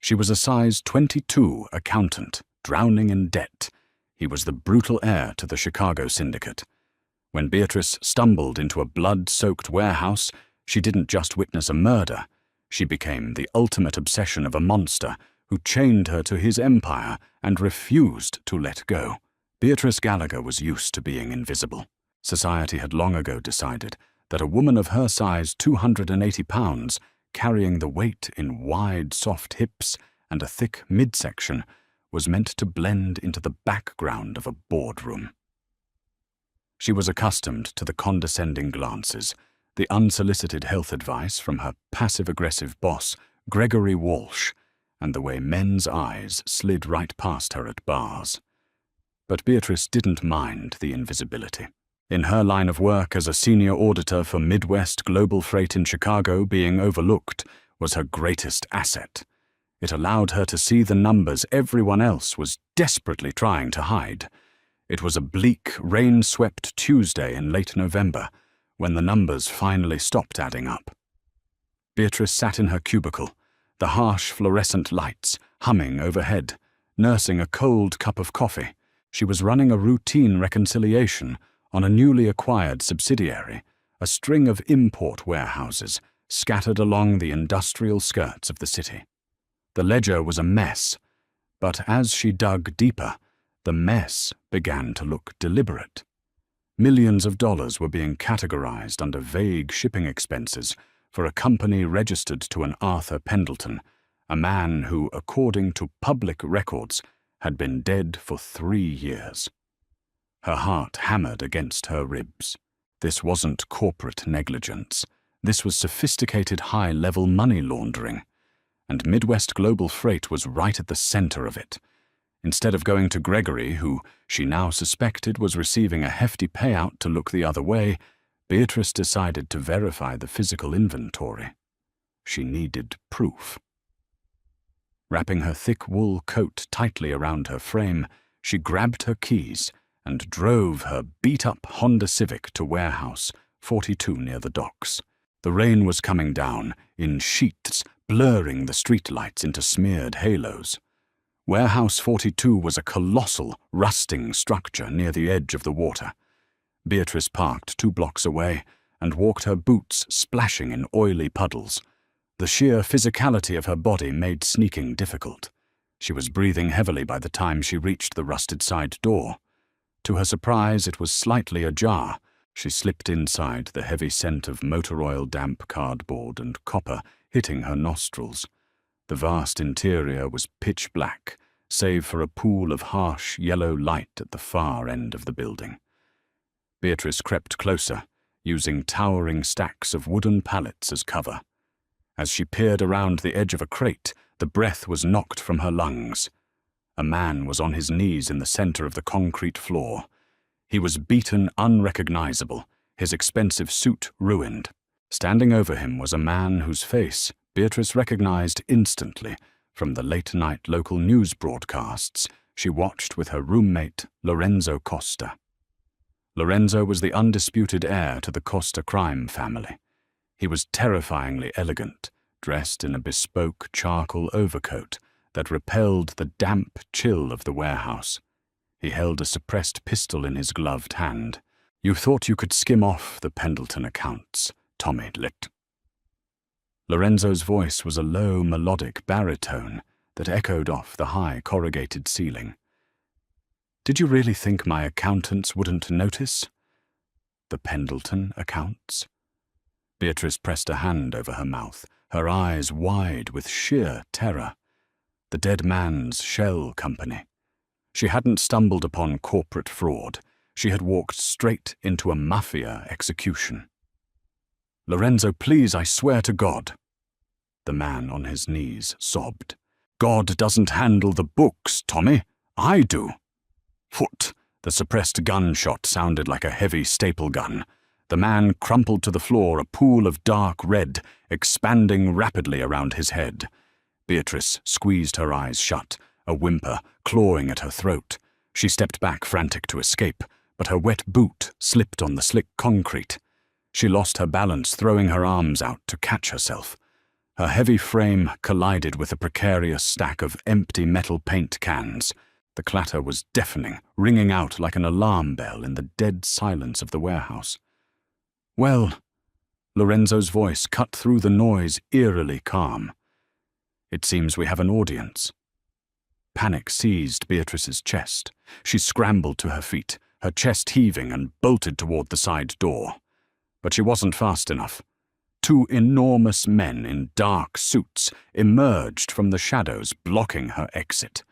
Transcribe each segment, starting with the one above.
She was a size 22 accountant, drowning in debt. He was the brutal heir to the Chicago syndicate. When Beatrice stumbled into a blood-soaked warehouse, she didn't just witness a murder. She became the ultimate obsession of a monster who chained her to his empire and refused to let go. Beatrice Gallagher was used to being invisible. Society had long ago decided that a woman of her size, 280 pounds, carrying the weight in wide, soft hips and a thick midsection, was meant to blend into the background of a boardroom. She was accustomed to the condescending glances, the unsolicited health advice from her passive-aggressive boss, Gregory Walsh, and the way men's eyes slid right past her at bars. But Beatrice didn't mind the invisibility. In her line of work as a senior auditor for Midwest Global Freight in Chicago, being overlooked was her greatest asset. It allowed her to see the numbers everyone else was desperately trying to hide. It was a bleak, rain-swept Tuesday in late November when the numbers finally stopped adding up. Beatrice sat in her cubicle, the harsh fluorescent lights humming overhead, nursing a cold cup of coffee. She was running a routine reconciliation on a newly acquired subsidiary, a string of import warehouses scattered along the industrial skirts of the city. The ledger was a mess, but as she dug deeper, the mess began to look deliberate. Millions of dollars were being categorized under vague shipping expenses for a company registered to an Arthur Pendleton, a man who, according to public records, had been dead for 3 years. Her heart hammered against her ribs. This wasn't corporate negligence. This was sophisticated high-level money laundering. And Midwest Global Freight was right at the center of it. Instead of going to Gregory, who she now suspected was receiving a hefty payout to look the other way, Beatrice decided to verify the physical inventory. She needed proof. Wrapping her thick wool coat tightly around her frame, she grabbed her keys and drove her beat-up Honda Civic to Warehouse 42 near the docks. The rain was coming down in sheets, blurring the streetlights into smeared halos. Warehouse 42 was a colossal, rusting structure near the edge of the water. Beatrice parked 2 blocks away and walked her boots splashing in oily puddles. The sheer physicality of her body made sneaking difficult. She was breathing heavily by the time she reached the rusted side door. To her surprise, it was slightly ajar. She slipped inside, the heavy scent of motor oil, damp cardboard, and copper hitting her nostrils. The vast interior was pitch black, save for a pool of harsh yellow light at the far end of the building. Beatrice crept closer, using towering stacks of wooden pallets as cover. As she peered around the edge of a crate, the breath was knocked from her lungs. A man was on his knees in the center of the concrete floor. He was beaten unrecognizable, his expensive suit ruined. Standing over him was a man whose face Beatrice recognized instantly from the late-night local news broadcasts she watched with her roommate, Lorenzo Costa. Lorenzo was the undisputed heir to the Costa crime family. He was terrifyingly elegant, dressed in a bespoke charcoal overcoat that repelled the damp chill of the warehouse. He held a suppressed pistol in his gloved hand. "You thought you could skim off the Pendleton accounts, Tommy Litt." Lorenzo's voice was a low, melodic baritone that echoed off the high, corrugated ceiling. "Did you really think my accountants wouldn't notice?" "The Pendleton accounts?" Beatrice pressed a hand over her mouth, her eyes wide with sheer terror. The dead man's shell company. She hadn't stumbled upon corporate fraud. She had walked straight into a mafia execution. "Lorenzo, please, I swear to God." The man on his knees sobbed. "God doesn't handle the books, Tommy. I do." Foot! The suppressed gunshot sounded like a heavy staple gun. The man crumpled to the floor, a pool of dark red expanding rapidly around his head. Beatrice squeezed her eyes shut, a whimper clawing at her throat. She stepped back, frantic to escape, but her wet boot slipped on the slick concrete. She lost her balance, throwing her arms out to catch herself. Her heavy frame collided with a precarious stack of empty metal paint cans. The clatter was deafening, ringing out like an alarm bell in the dead silence of the warehouse. "Well," Lorenzo's voice cut through the noise, eerily calm. "It seems we have an audience." Panic seized Beatrice's chest. She scrambled to her feet, her chest heaving, and bolted toward the side door. But she wasn't fast enough. Two enormous men in dark suits emerged from the shadows, blocking her exit.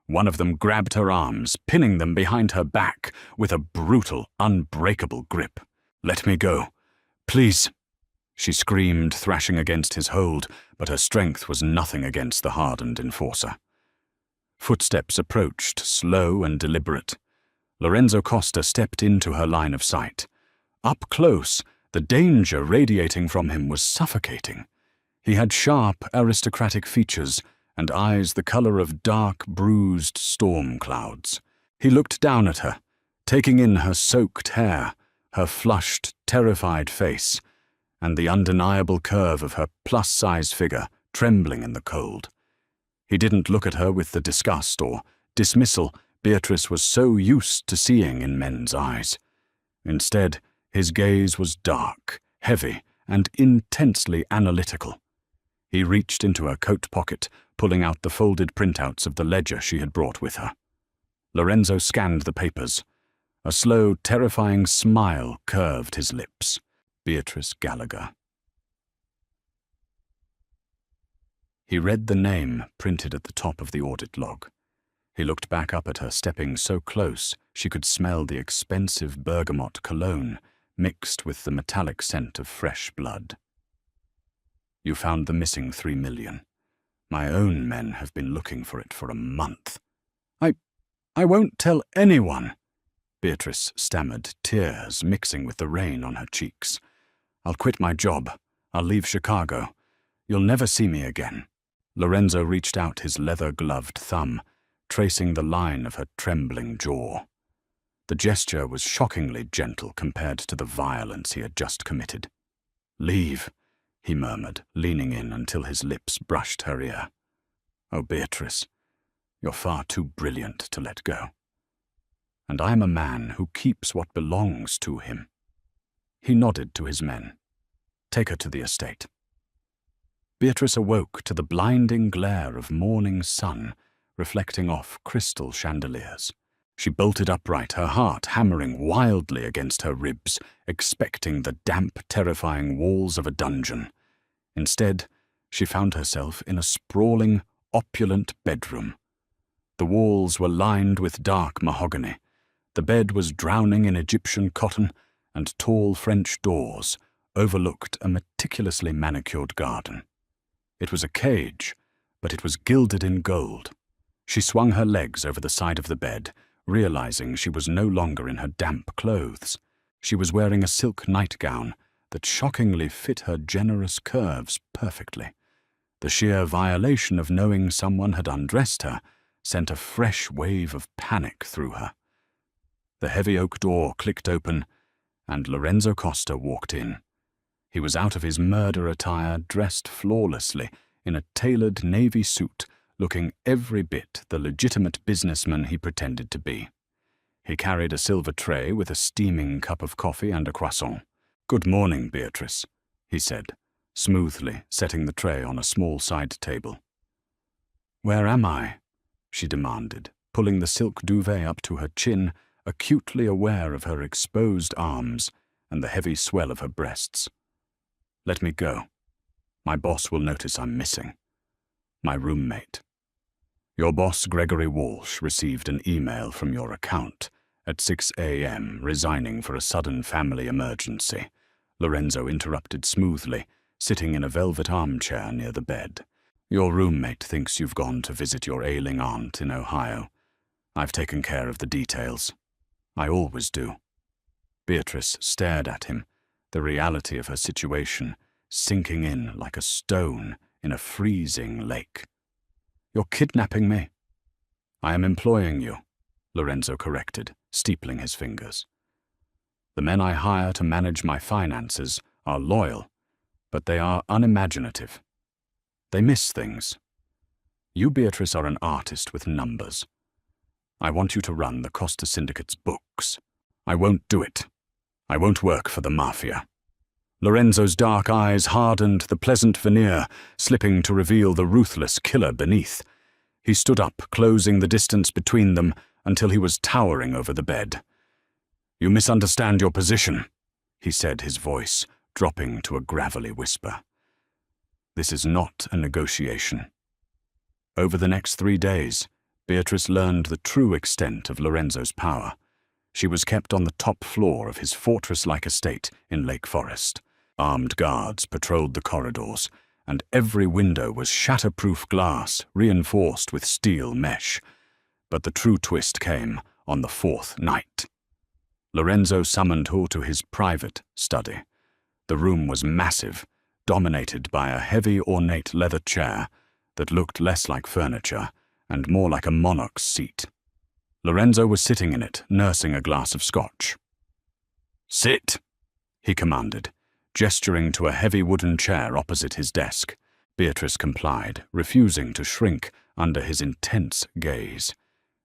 One of them grabbed her arms, pinning them behind her back with a brutal, unbreakable grip. "Let me go. Please," she screamed, thrashing against his hold, but her strength was nothing against the hardened enforcer. Footsteps approached, slow and deliberate. Lorenzo Costa stepped into her line of sight. Up close, the danger radiating from him was suffocating. He had sharp, aristocratic features and eyes the color of dark, bruised storm clouds. He looked down at her, taking in her soaked hair, her flushed, terrified face, and the undeniable curve of her plus-size figure trembling in the cold. He didn't look at her with the disgust or dismissal Beatrice was so used to seeing in men's eyes. Instead, his gaze was dark, heavy, and intensely analytical. He reached into her coat pocket, pulling out the folded printouts of the ledger she had brought with her. Lorenzo scanned the papers. A slow, terrifying smile curved his lips. Beatrice Gallagher. He read the name printed at the top of the audit log. He looked back up at her, stepping so close she could smell the expensive bergamot cologne mixed with the metallic scent of fresh blood. "You found the missing 3 million. My own men have been looking for it for a month." I won't tell anyone," Beatrice stammered, tears mixing with the rain on her cheeks. "I'll quit my job. I'll leave Chicago. You'll never see me again." Lorenzo reached out his leather-gloved thumb, tracing the line of her trembling jaw. The gesture was shockingly gentle compared to the violence he had just committed. "Leave," he murmured, leaning in until his lips brushed her ear. "Oh, Beatrice, you're far too brilliant to let go. And I'm a man who keeps what belongs to him." He nodded to his men. "Take her to the estate." Beatrice awoke to the blinding glare of morning sun reflecting off crystal chandeliers. She bolted upright, her heart hammering wildly against her ribs, expecting the damp, terrifying walls of a dungeon. Instead, she found herself in a sprawling, opulent bedroom. The walls were lined with dark mahogany. The bed was drowning in Egyptian cotton, and tall French doors overlooked a meticulously manicured garden. It was a cage, but it was gilded in gold. She swung her legs over the side of the bed, realizing she was no longer in her damp clothes. She was wearing a silk nightgown that shockingly fit her generous curves perfectly. The sheer violation of knowing someone had undressed her sent a fresh wave of panic through her. The heavy oak door clicked open, and Lorenzo Costa walked in. He was out of his murder attire, dressed flawlessly in a tailored navy suit, looking every bit the legitimate businessman he pretended to be. He carried a silver tray with a steaming cup of coffee and a croissant. "Good morning, Beatrice," he said, smoothly setting the tray on a small side table. "Where am I?" she demanded, pulling the silk duvet up to her chin, acutely aware of her exposed arms and the heavy swell of her breasts. "Let me go. My boss will notice I'm missing. My roommate. Your boss, Gregory Walsh, received an email from your account at 6 a.m. resigning for a sudden family emergency," Lorenzo interrupted smoothly, sitting in a velvet armchair near the bed. "Your roommate thinks you've gone to visit your ailing aunt in Ohio. I've taken care of the details. I always do." Beatrice stared at him, the reality of her situation sinking in like a stone in a freezing lake. "You're kidnapping me." "I am employing you," Lorenzo corrected, steepling his fingers. "The men I hire to manage my finances are loyal, but they are unimaginative. They miss things. You, Beatrice, are an artist with numbers. I want you to run the Costa Syndicate's books. I won't do it. I won't work for the Mafia. Lorenzo's dark eyes hardened, the pleasant veneer slipping to reveal the ruthless killer beneath. He stood up, closing the distance between them until he was towering over the bed. "You misunderstand your position," he said, his voice dropping to a gravelly whisper. "This is not a negotiation." Over the next 3 days, Beatrice learned the true extent of Lorenzo's power. She was kept on the top floor of his fortress-like estate in Lake Forest. Armed guards patrolled the corridors, and every window was shatterproof glass reinforced with steel mesh. But the true twist came on the 4th night. Lorenzo summoned her to his private study. The room was massive, dominated by a heavy, ornate leather chair that looked less like furniture and more like a monarch's seat. Lorenzo was sitting in it, nursing a glass of scotch. "Sit," he commanded, gesturing to a heavy wooden chair opposite his desk. Beatrice complied, refusing to shrink under his intense gaze.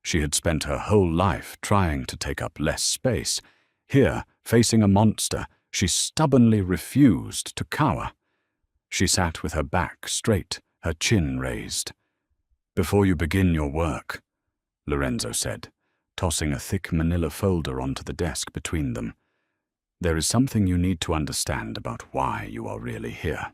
She had spent her whole life trying to take up less space. Here, facing a monster, she stubbornly refused to cower. She sat with her back straight, her chin raised. "Before you begin your work," Lorenzo said, tossing a thick manila folder onto the desk between them, "there is something you need to understand about why you are really here."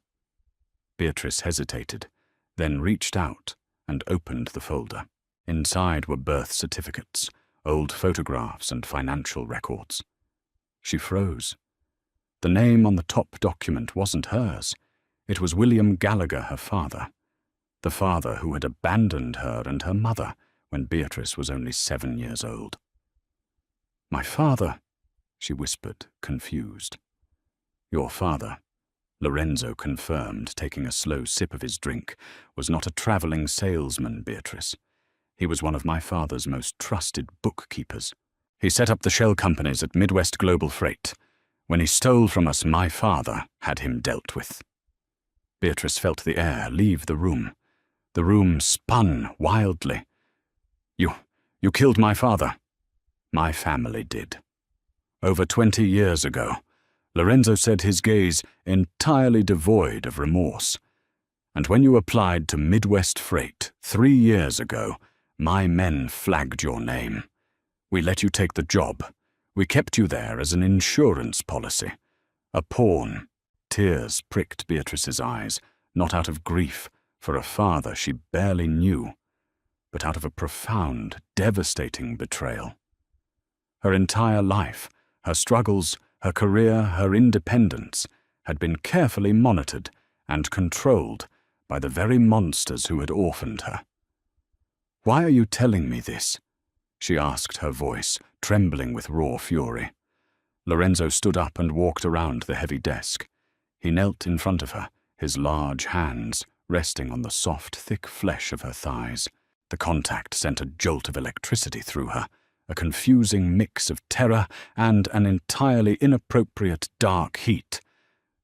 Beatrice hesitated, then reached out and opened the folder. Inside were birth certificates, old photographs, and financial records. She froze. The name on the top document wasn't hers. It was William Gallagher, her father. The father who had abandoned her and her mother when Beatrice was only 7 years old. "My father," she whispered, confused. "Your father," Lorenzo confirmed, taking a slow sip of his drink, "was not a traveling salesman, Beatrice. He was one of my father's most trusted bookkeepers. He set up the shell companies at Midwest Global Freight. When he stole from us, my father had him dealt with." Beatrice felt the air leave the room. The room spun wildly. You killed my father." "My family did. Over 20 years ago," Lorenzo said, his gaze entirely devoid of remorse. "And when you applied to Midwest Freight 3 years ago, my men flagged your name. We let you take the job. We kept you there as an insurance policy. A pawn." Tears pricked Beatrice's eyes, not out of grief for a father she barely knew, but out of a profound, devastating betrayal. Her entire life, her struggles, her career, her independence, had been carefully monitored and controlled by the very monsters who had orphaned her. "Why are you telling me this?" she asked, her voice trembling with raw fury. Lorenzo stood up and walked around the heavy desk. He knelt in front of her, his large hands resting on the soft, thick flesh of her thighs. The contact sent a jolt of electricity through her, a confusing mix of terror and an entirely inappropriate dark heat.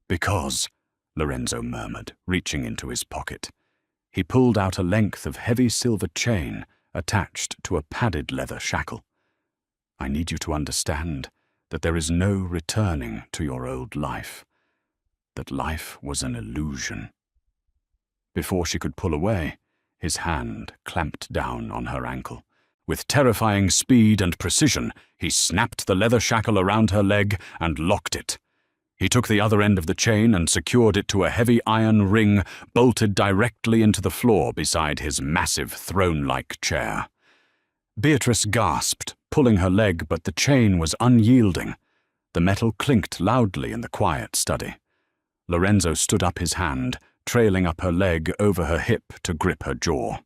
"Because," Lorenzo murmured, reaching into his pocket. He pulled out a length of heavy silver chain attached to a padded leather shackle. "I need you to understand that there is no returning to your old life. That life was an illusion." Before she could pull away, his hand clamped down on her ankle. With terrifying speed and precision, he snapped the leather shackle around her leg and locked it. He took the other end of the chain and secured it to a heavy iron ring bolted directly into the floor beside his massive throne-like chair. Beatrice gasped, pulling her leg, but the chain was unyielding. The metal clinked loudly in the quiet study. Lorenzo stood up, his hand trailing up her leg over her hip to grip her jaw.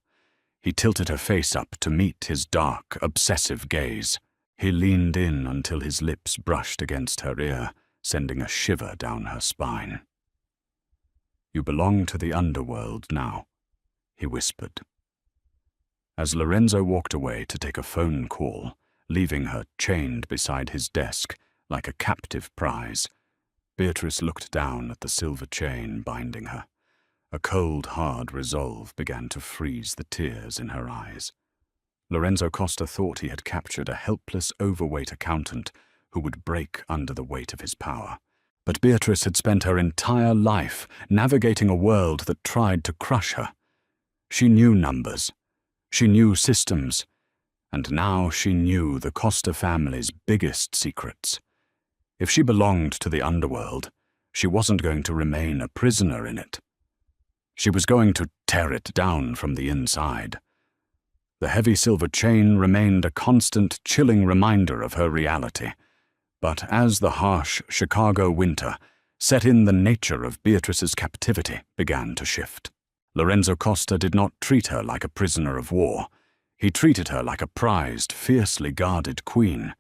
He tilted her face up to meet his dark, obsessive gaze. He leaned in until his lips brushed against her ear, sending a shiver down her spine. "You belong to the Underworld now," he whispered. As Lorenzo walked away to take a phone call, leaving her chained beside his desk like a captive prize, Beatrice looked down at the silver chain binding her. A cold, hard resolve began to freeze the tears in her eyes. Lorenzo Costa thought he had captured a helpless, overweight accountant who would break under the weight of his power. But Beatrice had spent her entire life navigating a world that tried to crush her. She knew numbers. She knew systems. And now she knew the Costa family's biggest secrets. If she belonged to the underworld, she wasn't going to remain a prisoner in it. She was going to tear it down from the inside. The heavy silver chain remained a constant, chilling reminder of her reality. But as the harsh Chicago winter set in, the nature of Beatrice's captivity began to shift. Lorenzo Costa did not treat her like a prisoner of war. He treated her like a prized, fiercely guarded queen.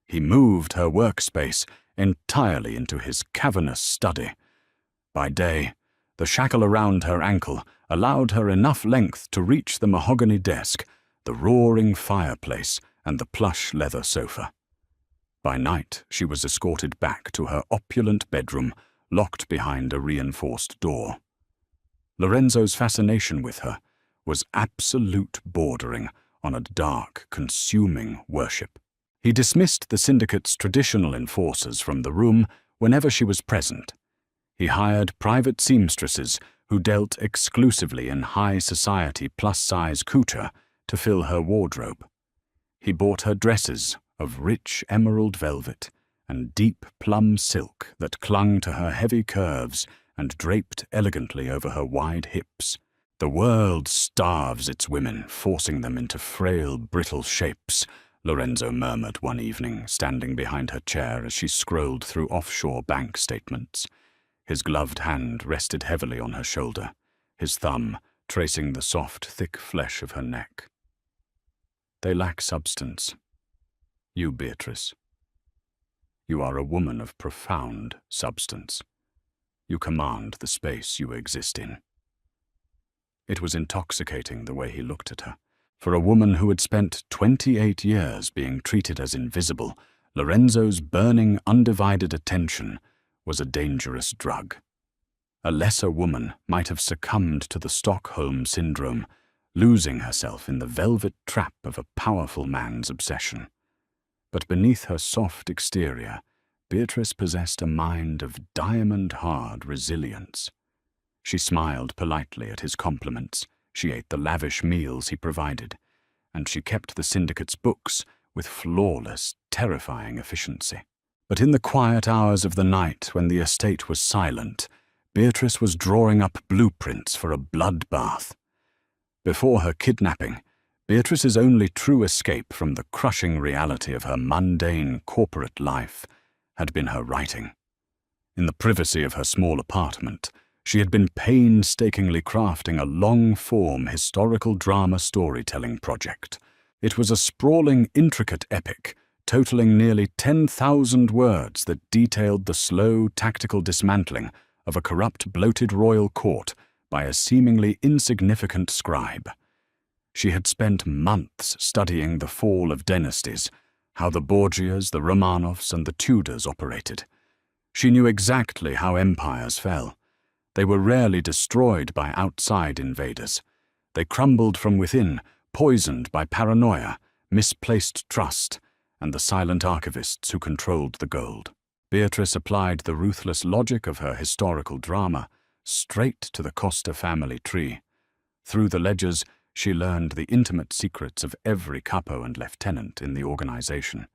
He moved her workspace entirely into his cavernous study. By day, the shackle around her ankle allowed her enough length to reach the mahogany desk, the roaring fireplace, and the plush leather sofa. By night, she was escorted back to her opulent bedroom, locked behind a reinforced door. Lorenzo's fascination with her was absolute, bordering on a dark, consuming worship. He dismissed the syndicate's traditional enforcers from the room whenever she was present. He hired private seamstresses who dealt exclusively in high society plus-size couture to fill her wardrobe. He bought her dresses of rich emerald velvet and deep plum silk that clung to her heavy curves and draped elegantly over her wide hips. The world starves its women, forcing them into frail, brittle shapes, Lorenzo murmured one evening, standing behind her chair as she scrolled through offshore bank statements. His gloved hand rested heavily on her shoulder, his thumb tracing the soft, thick flesh of her neck. They lack substance. You, Beatrice. You are a woman of profound substance. You command the space you exist in. It was intoxicating the way he looked at her. For a woman who had spent 28 years being treated as invisible, Lorenzo's burning, undivided attention was a dangerous drug. A lesser woman might have succumbed to the Stockholm Syndrome, losing herself in the velvet trap of a powerful man's obsession. But beneath her soft exterior, Beatrice possessed a mind of diamond-hard resilience. She smiled politely at his compliments, she ate the lavish meals he provided, and she kept the syndicate's books with flawless, terrifying efficiency. But in the quiet hours of the night when the estate was silent, Beatrice was drawing up blueprints for a bloodbath. Before her kidnapping, Beatrice's only true escape from the crushing reality of her mundane corporate life had been her writing. In the privacy of her small apartment, she had been painstakingly crafting a long-form historical drama storytelling project. It was a sprawling, intricate epic, totaling nearly 10,000 words that detailed the slow, tactical dismantling of a corrupt, bloated royal court by a seemingly insignificant scribe. She had spent months studying the fall of dynasties, how the Borgias, the Romanovs, and the Tudors operated. She knew exactly how empires fell. They were rarely destroyed by outside invaders. They crumbled from within, poisoned by paranoia, misplaced trust, and the silent archivists who controlled the gold. Beatrice applied the ruthless logic of her historical drama straight to the Costa family tree. Through the ledgers, she learned the intimate secrets of every capo and lieutenant in the organization.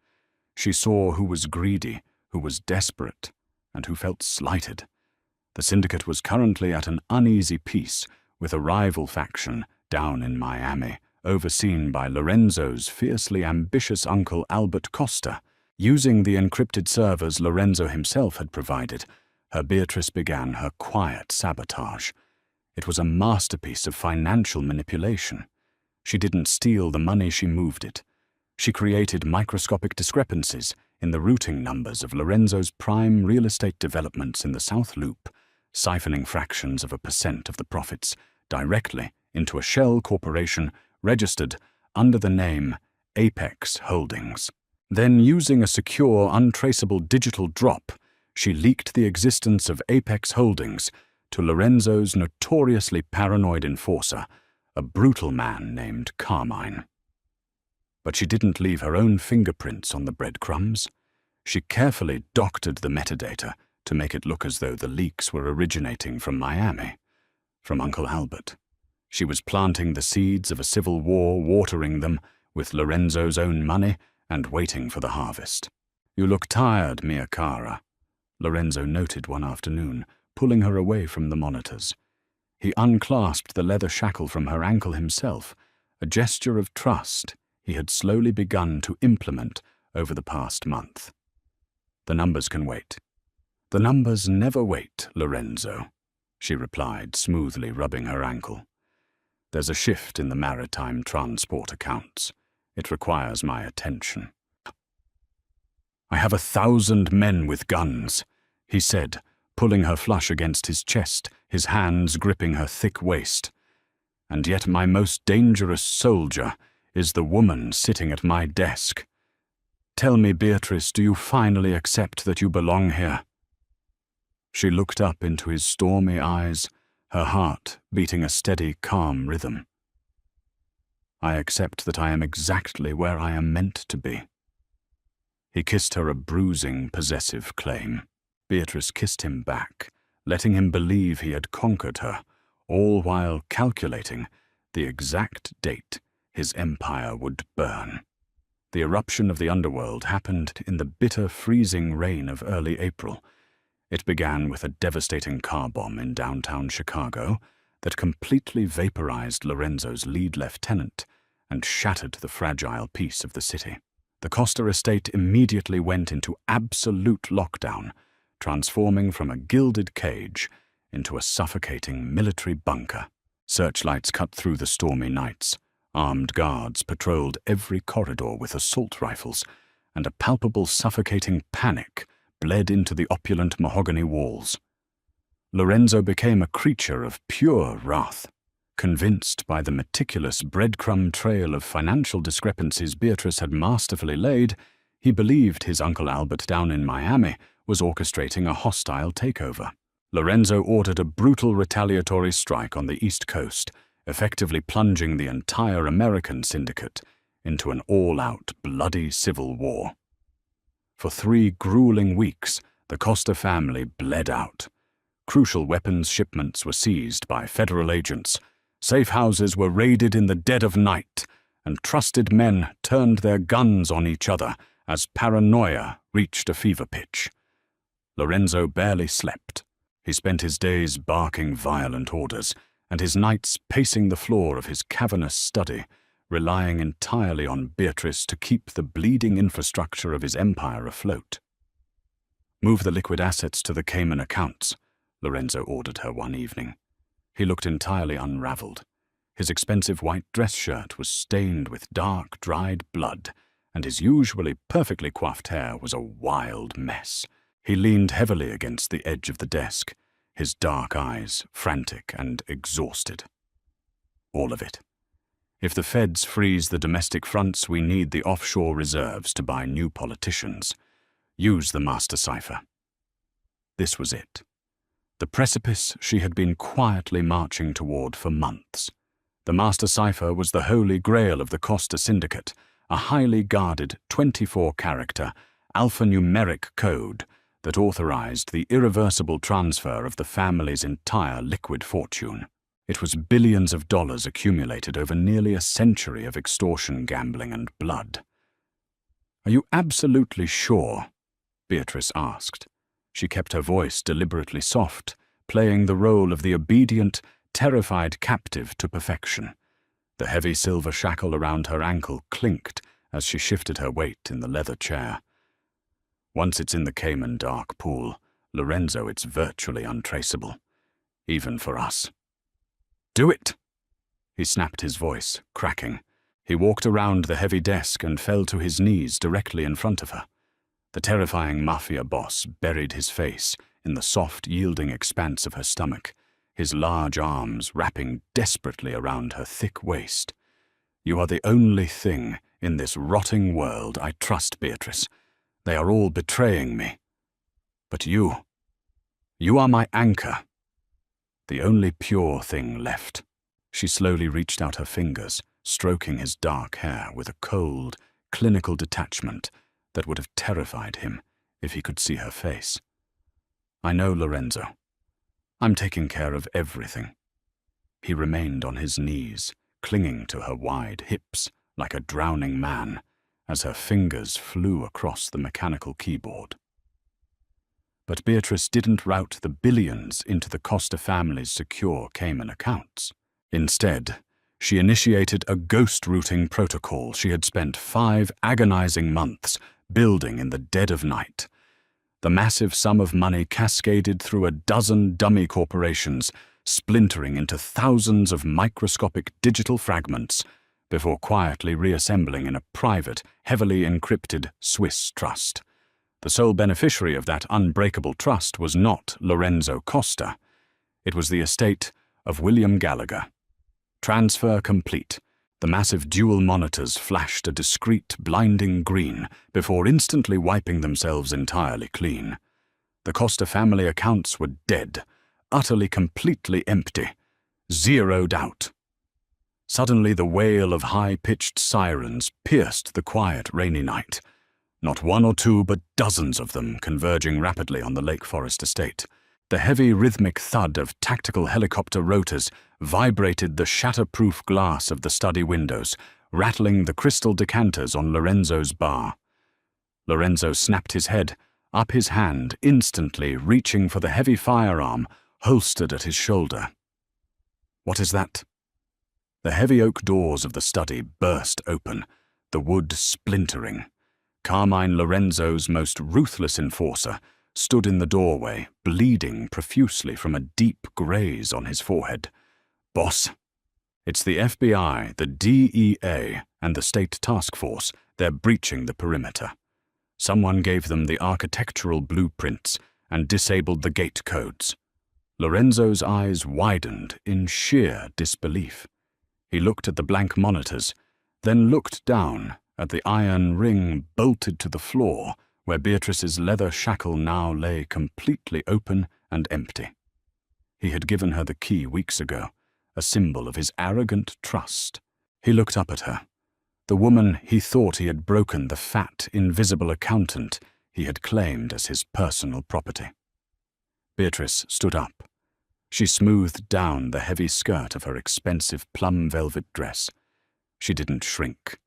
She saw who was greedy, who was desperate, and who felt slighted. The syndicate was currently at an uneasy peace with a rival faction down in Miami, overseen by Lorenzo's fiercely ambitious uncle Albert Costa. Using the encrypted servers Lorenzo himself had provided, her Beatrice began her quiet sabotage. It was a masterpiece of financial manipulation. She didn't steal the money, she moved it. She created microscopic discrepancies in the routing numbers of Lorenzo's prime real estate developments in the South Loop, siphoning fractions of a % of the profits directly into a shell corporation registered under the name Apex Holdings. Then, using a secure, untraceable digital drop, she leaked the existence of Apex Holdings to Lorenzo's notoriously paranoid enforcer, a brutal man named Carmine. But she didn't leave her own fingerprints on the breadcrumbs. She carefully doctored the metadata to make it look as though the leaks were originating from Miami, from Uncle Albert. She was planting the seeds of a civil war, watering them with Lorenzo's own money, and waiting for the harvest. "You look tired, mia cara," Lorenzo noted one afternoon, pulling her away from the monitors. He unclasped the leather shackle from her ankle himself, a gesture of trust he had slowly begun to implement over the past month. "The numbers can wait." "The numbers never wait, Lorenzo," she replied, smoothly rubbing her ankle. "There's a shift in the maritime transport accounts. It requires my attention." "I have 1,000 men with guns," he said, pulling her flush against his chest, his hands gripping her thick waist. "And yet my most dangerous soldier is the woman sitting at my desk. Tell me, Beatrice, do you finally accept that you belong here?" She looked up into his stormy eyes, her heart beating a steady, calm rhythm. "I accept that I am exactly where I am meant to be." He kissed her a bruising, possessive claim. Beatrice kissed him back, letting him believe he had conquered her, all while calculating the exact date his empire would burn. The eruption of the Underworld happened in the bitter, freezing rain of early April. It began with a devastating car bomb in downtown Chicago that completely vaporized Lorenzo's lead lieutenant and shattered the fragile peace of the city. The Costa estate immediately went into absolute lockdown, transforming from a gilded cage into a suffocating military bunker. Searchlights cut through the stormy nights. Armed guards patrolled every corridor with assault rifles, and a palpable suffocating panic bled into the opulent mahogany walls. Lorenzo became a creature of pure wrath. Convinced by the meticulous breadcrumb trail of financial discrepancies Beatrice had masterfully laid, he believed his Uncle Albert down in Miami was orchestrating a hostile takeover. Lorenzo ordered a brutal retaliatory strike on the East Coast, effectively plunging the entire American syndicate into an all-out, bloody civil war. For 3 grueling weeks, the Costa family bled out. Crucial weapons shipments were seized by federal agents, safe houses were raided in the dead of night, and trusted men turned their guns on each other as paranoia reached a fever pitch. Lorenzo barely slept. He spent his days barking violent orders, and his nights pacing the floor of his cavernous study, relying entirely on Beatrice to keep the bleeding infrastructure of his empire afloat. "Move the liquid assets to the Cayman accounts," Lorenzo ordered her one evening. He looked entirely unraveled. His expensive white dress shirt was stained with dark, dried blood, and his usually perfectly coiffed hair was a wild mess. He leaned heavily against the edge of the desk, his dark eyes frantic and exhausted. "All of it. If the feds freeze the domestic fronts, we need the offshore reserves to buy new politicians. Use the master cipher." This was it. The precipice she had been quietly marching toward for months. The master cipher was the holy grail of the Costa Syndicate, a highly guarded 24-character alphanumeric code that authorized the irreversible transfer of the family's entire liquid fortune. It was billions of dollars accumulated over nearly a century of extortion, gambling, and blood. "Are you absolutely sure?" Beatrice asked. She kept her voice deliberately soft, playing the role of the obedient, terrified captive to perfection. The heavy silver shackle around her ankle clinked as she shifted her weight in the leather chair. "Once it's in the Cayman dark pool, Lorenzo, it's virtually untraceable. Even for us." "Do it!" He snapped his voice, cracking. He walked around the heavy desk and fell to his knees directly in front of her. The terrifying Mafia Boss buried his face in the soft, yielding expanse of her stomach, his large arms wrapping desperately around her thick waist. "You are the only thing in this rotting world I trust, Beatrice. They are all betraying me. But you are my anchor." the only pure thing left. She slowly reached out her fingers, stroking his dark hair with a cold, clinical detachment that would have terrified him if he could see her face. "I know, Lorenzo. I'm taking care of everything." He remained on his knees, clinging to her wide hips like a drowning man, as her fingers flew across the mechanical keyboard. But Beatrice didn't route the billions into the Costa family's secure Cayman accounts. Instead, she initiated a ghost routing protocol she had spent 5 agonizing months building in the dead of night. The massive sum of money cascaded through a dozen dummy corporations, splintering into thousands of microscopic digital fragments before quietly reassembling in a private, heavily encrypted Swiss trust. The sole beneficiary of that unbreakable trust was not Lorenzo Costa. It was the estate of William Gallagher. Transfer complete. The massive dual monitors flashed a discreet, blinding green before instantly wiping themselves entirely clean. The Costa family accounts were dead, utterly completely empty, zeroed out. Suddenly the wail of high-pitched sirens pierced the quiet, rainy night. Not one or two, but dozens of them converging rapidly on the Lake Forest estate. The heavy rhythmic thud of tactical helicopter rotors vibrated the shatterproof glass of the study windows, rattling the crystal decanters on Lorenzo's bar. Lorenzo snapped his head, up his hand, instantly reaching for the heavy firearm holstered at his shoulder. "What is that?" The heavy oak doors of the study burst open, the wood splintering. Carmine Lorenzo's most ruthless enforcer stood in the doorway, bleeding profusely from a deep graze on his forehead. "Boss, it's the FBI, the DEA, and the State Task Force. They're breaching the perimeter. Someone gave them the architectural blueprints and disabled the gate codes." Lorenzo's eyes widened in sheer disbelief. He looked at the blank monitors, then looked down at the iron ring bolted to the floor where Beatrice's leather shackle now lay completely open and empty. He had given her the key weeks ago, a symbol of his arrogant trust. He looked up at her, the woman he thought he had broken, the fat, invisible accountant he had claimed as his personal property. Beatrice stood up. She smoothed down the heavy skirt of her expensive plum velvet dress. She didn't shrink.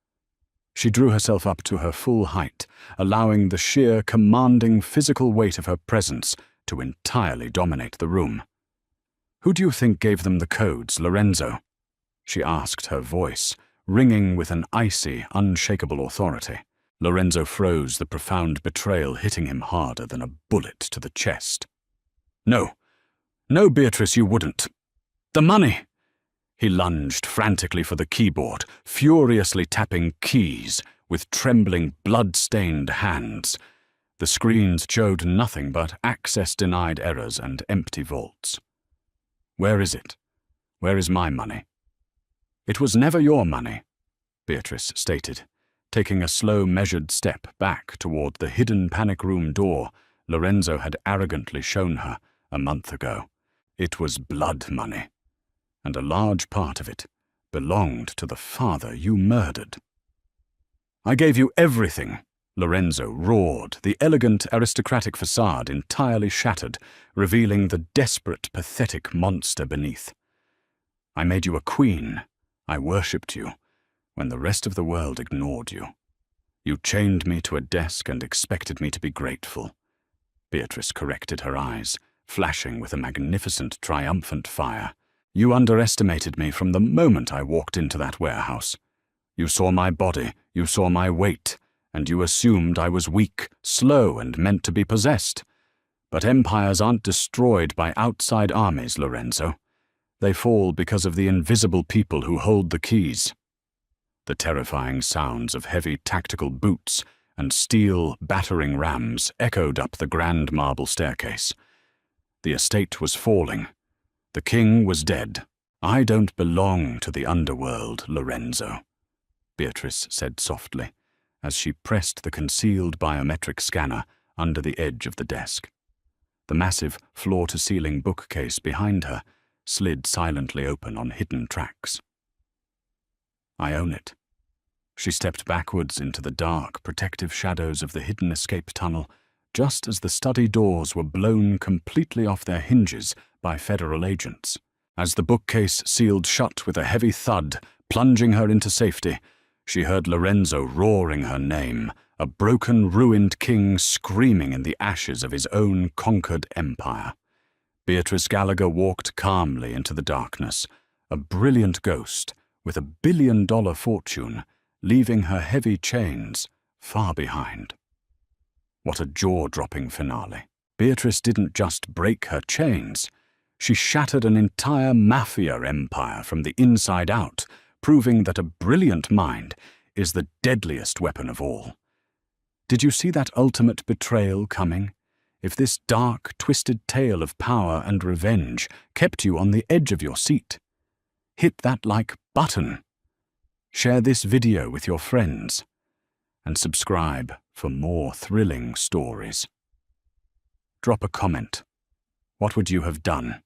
She drew herself up to her full height, allowing the sheer, commanding physical weight of her presence to entirely dominate the room. "Who do you think gave them the codes, Lorenzo?" she asked, her voice ringing with an icy, unshakable authority. Lorenzo froze, the profound betrayal hitting him harder than a bullet to the chest. "No. No, Beatrice, you wouldn't. The money!" He lunged frantically for the keyboard, furiously tapping keys with trembling, blood-stained hands. The screens showed nothing but access-denied errors and empty vaults. "Where is it? Where is my money?" "It was never your money," Beatrice stated, taking a slow, measured step back toward the hidden panic room door Lorenzo had arrogantly shown her a month ago. "It was blood money, and a large part of it belonged to the father you murdered." "I gave you everything," Lorenzo roared, the elegant aristocratic facade entirely shattered, revealing the desperate, pathetic monster beneath. "I made you a queen. I worshipped you, when the rest of the world ignored you. You chained me to a desk and expected me to be grateful." Beatrice corrected her eyes, flashing with a magnificent, triumphant fire. "You underestimated me from the moment I walked into that warehouse. You saw my body, you saw my weight, and you assumed I was weak, slow, and meant to be possessed. But empires aren't destroyed by outside armies, Lorenzo. They fall because of the invisible people who hold the keys." The terrifying sounds of heavy tactical boots and steel battering rams echoed up the grand marble staircase. The estate was falling. The king was dead. "I don't belong to the underworld, Lorenzo," Beatrice said softly, as she pressed the concealed biometric scanner under the edge of the desk. The massive floor-to-ceiling bookcase behind her slid silently open on hidden tracks. I own it. She stepped backwards into the dark, protective shadows of the hidden escape tunnel, just as the study doors were blown completely off their hinges by federal agents. As the bookcase sealed shut with a heavy thud, plunging her into safety, she heard Lorenzo roaring her name, a broken, ruined king screaming in the ashes of his own conquered empire. Beatrice Gallagher walked calmly into the darkness, a brilliant ghost with a billion-dollar fortune, leaving her heavy chains far behind. What a jaw-dropping finale. Beatrice didn't just break her chains. She shattered an entire mafia empire from the inside out, proving that a brilliant mind is the deadliest weapon of all. Did you see that ultimate betrayal coming? If this dark, twisted tale of power and revenge kept you on the edge of your seat, hit that like button. Share this video with your friends, and subscribe for more thrilling stories. Drop a comment. What would you have done?